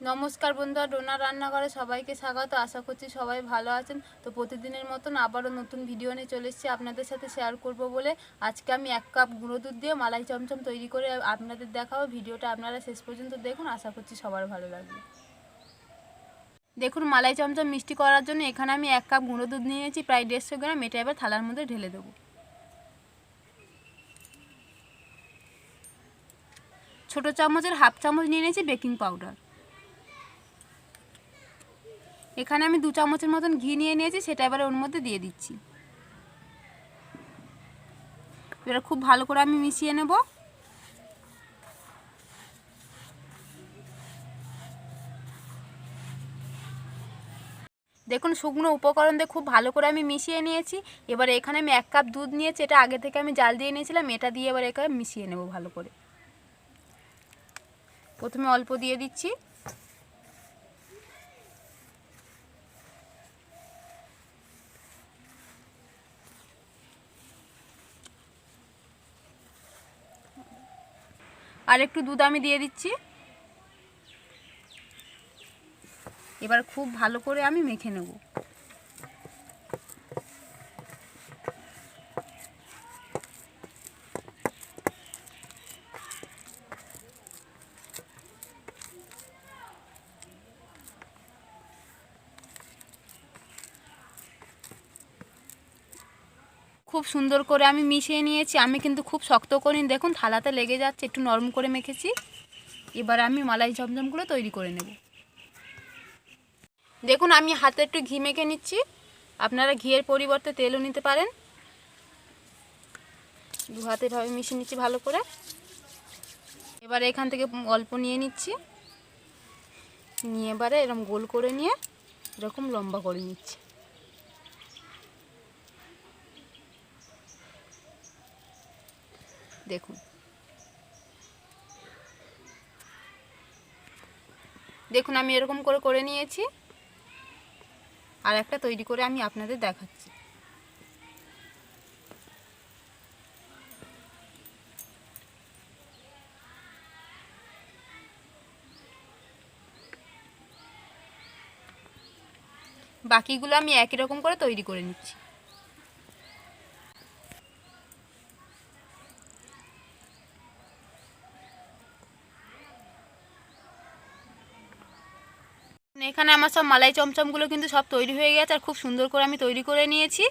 নমস্কার বন্ধুরা, ডোনার রান্নাঘরে সবাইকে স্বাগত। আশা করছি সবাই ভালো আছেন। তো প্রতিদিনের মতন আবারও নতুন ভিডিও নিয়ে চলে এসেছি আপনাদের সাথে শেয়ার করব বলে। আজকে আমি 1 কাপ গুঁড়ো দুধ দিয়ে মালাই চমচম তৈরি করে আপনাদের দেখাবো। ভিডিওটা আপনারা শেষ পর্যন্ত দেখুন, আশা করছি সবার ভালো লাগবে। দেখুন, মালাই চমচম মিষ্টি করার জন্য এখানে আমি 1 কাপ গুঁড়ো দুধ নিয়েছি, প্রায় 150 গ্রাম। এটা এবার থালার মধ্যে ঢেলে দেবো। ছোটো চামচের হাফ চামচ নিয়ে নিয়েছি বেকিং পাউডার। এখানে আমি 2 চামচের মতন ঘি নিয়ে নিয়েছি, সেটা এবারে ওর মধ্যে দিয়ে দিচ্ছি। এবার খুব ভালো করে আমি মিশিয়ে নেব। দেখুন, শুকনো উপকরণ দিয়ে খুব ভালো করে আমি মিশিয়ে নিয়েছি। এবার এখানে আমি 1 কাপ দুধ নিয়েছি, এটা আগে থেকে আমি জাল দিয়ে নিয়েছিলাম। এটা দিয়ে এবার এখানে মিশিয়ে নেব ভালো করে। প্রথমে অল্প দিয়ে দিচ্ছি। আর একটু দুধ আমি দিয়ে দিচ্ছি। এবার খুব ভালো করে আমি মেখে নেব। খুব সুন্দর করে আমি মিশিয়ে নিয়েছি। আমি কিন্তু খুব শক্ত করিনি, দেখুন থালাতে লেগে যাচ্ছে, একটু নরম করে মেখেছি। এবার আমি মালাই চমচমগুলো তৈরি করে নেব। দেখুন, আমি হাতে একটু ঘি মেখে নিচ্ছি। আপনারা ঘিয়ের পরিবর্তে তেলও নিতে পারেন। 2 হাতে এভাবে মিশিয়ে নিচ্ছি ভালো করে। এবার এখান থেকে অল্প নিয়ে নিচ্ছি, নিয়ে এবারে এরকম গোল করে নিয়ে এরকম লম্বা করে নিচ্ছি। দেখুন দেখুন আমি এরকম করে করে নিয়েছি। আর একটা তৈরি করে আমি আপনাদের দেখাচ্ছি। বাকিগুলো আমি একই রকম করে তৈরি করে নিচ্ছি। এখানে আমার সব মালাই চমচমগুলো কিন্তু সব তৈরি হয়ে গেছে, আর খুব সুন্দর করে আমি তৈরি করে নিয়েছি।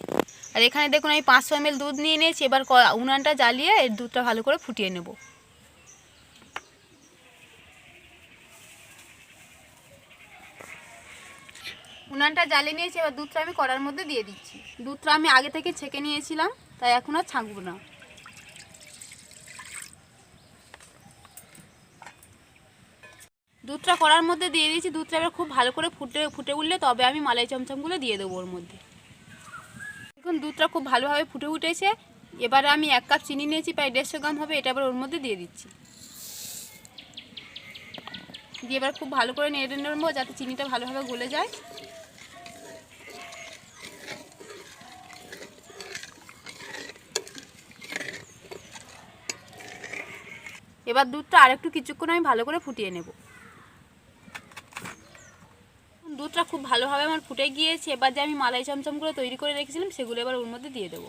আর এখানে দেখুন আমি 500 ml দুধ নিয়ে নিয়েছি। এবার উনানটা জ্বালিয়ে এর দুধটা ভালো করে ফুটিয়ে নেব। উনানটা জ্বালিয়ে নিয়েছি, এবার দুধটা আমি কড়ার মধ্যে দিয়ে দিচ্ছি। দুধটা আমি আগে থেকে ছেঁকে নিয়েছিলাম, তাই এখন আর ছাঁকবো না। দুধটা কড়ার মধ্যে দিয়ে দিয়েছি। দুধটা এবার খুব ভালো করে ফুটে উঠলে তবে আমি মালাই চমচমগুলো দিয়ে দেবো ওর মধ্যে। দেখুন, দুধটা খুব ভালোভাবে ফুটে উঠেছে। এবারে আমি 1 কাপ চিনি নিয়েছি, প্রায় 150 গ্রাম হবে। এটা এবার ওর মধ্যে দিয়ে দিচ্ছি। দিয়ে এবার খুব ভালো করে নেড়ে নেবো যাতে চিনিটা ভালোভাবে গলে যায়। এবার দুধটা আরেকটু কিছুক্ষণ আমি ভালো করে ফুটিয়ে নেব। দুধটা খুব ভালোভাবে আমার ফুটে গিয়েছে। এবার যে আমি মালাই চমচমগুলো তৈরি করে রেখেছিলাম সেগুলো এবার ওর মধ্যে দিয়ে দেবো।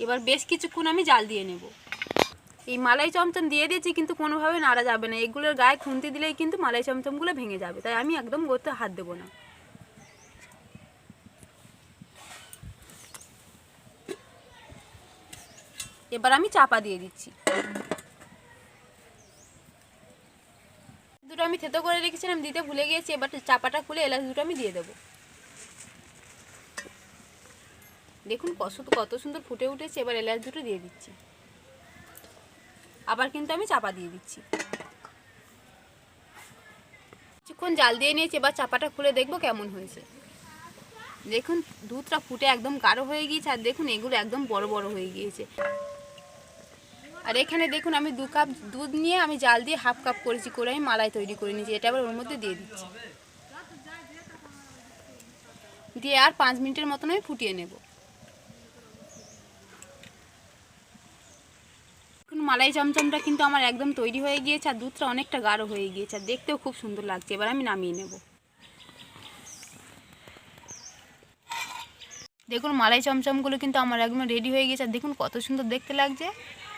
এবার বেশ কিছুক্ষণ আমি জাল দিয়ে নেব। এই মালাই চমচম দিয়ে দিয়েছি, কিন্তু কোনোভাবে নাড়া যাবে না। এগুলোর গায়ে খুন্তি দিলেই কিন্তু মালাই চমচমগুলো ভেঙে যাবে, তাই আমি একদম গোতে হাত দেবো না। এবার আমি চাপা দিয়ে দিচ্ছি। দুটো আমি থেতো করে রেখেছিলাম, দিতে ভুলে গিয়েছি। এবার চাপাটা খুলে এলাচ দুটো আমি দিয়ে দেবো। দেখুন কত সুন্দর ফুটে উঠেছে। এবার এলাচ দুটো দিয়ে দিচ্ছি। আবার কিন্তু আমি চাপা দিয়ে দিচ্ছি। কিছুক্ষণ জাল দিয়ে নিয়েছি। এবার চাপাটা খুলে দেখবো কেমন হয়েছে। দেখুন দুধটা ফুটে একদম গাঢ় হয়ে গিয়েছে, আর দেখুন এগুলো একদম বড় বড় হয়ে গিয়েছে। আর এখানে দেখুন আমি 2 কাপ দুধ নিয়ে আমি জাল দিয়ে হাফ কাপ করেছি, করে আমি মালাই তৈরি করে নিয়েছি। এটা আবার ওর মধ্যে দিয়ে দিচ্ছি। দিয়ে আর 5 মিনিটের মতন আমি ফুটিয়ে নেব। মালাই চমচমটা কিন্তু আমার একদম তৈরি হয়ে গিয়েছে, আর দুধটা অনেকটা গাঢ় হয়ে গিয়েছে, আর দেখতেও খুব সুন্দর লাগছে। এবার আমি নামিয়ে নেব। দেখুন মালাই চমচমগুলো কিন্তু আমার একদম রেডি হয়ে গেছে, আর দেখুন কত সুন্দর দেখতে লাগছে।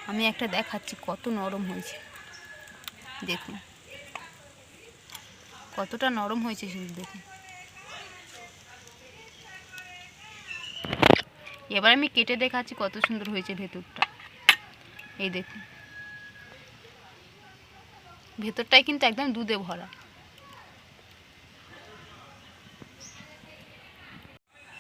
আমি একটা দেখাচ্ছি কত নরম হয়েছে, দেখুন কতটা নরম হয়েছে শুধু দেখুন। এবার আমি কেটে দেখাচ্ছি কত সুন্দর হয়েছে ভেতরটা। এই দেখুন ভেতরটাই কিন্তু একদম দুধে ভরা।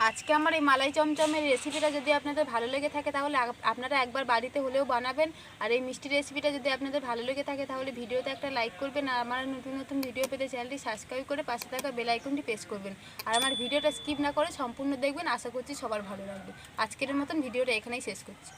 আজকে আমার এই মালাই চমচমের রেসিপিটা যদি আপনাদের ভালো লেগে থাকে তাহলে আপনারা একবার বাড়িতে হলেও বানাবেন। আর এই মিষ্টি রেসিপিটা যদি আপনাদের ভালো লেগে থাকে তাহলে ভিডিওতে একটা লাইক করবেন, আর আমার নতুন নতুন ভিডিও পেতে চ্যানেলটি সাবস্ক্রাইব করে পাশে থাকা বেল আইকনটি প্রেস করবেন। আর আমার ভিডিওটা স্কিপ না করে সম্পূর্ণ দেখবেন, আশা করছি সবার ভালো লাগবে। আজকের মতন ভিডিওটা এখানেই শেষ করছি।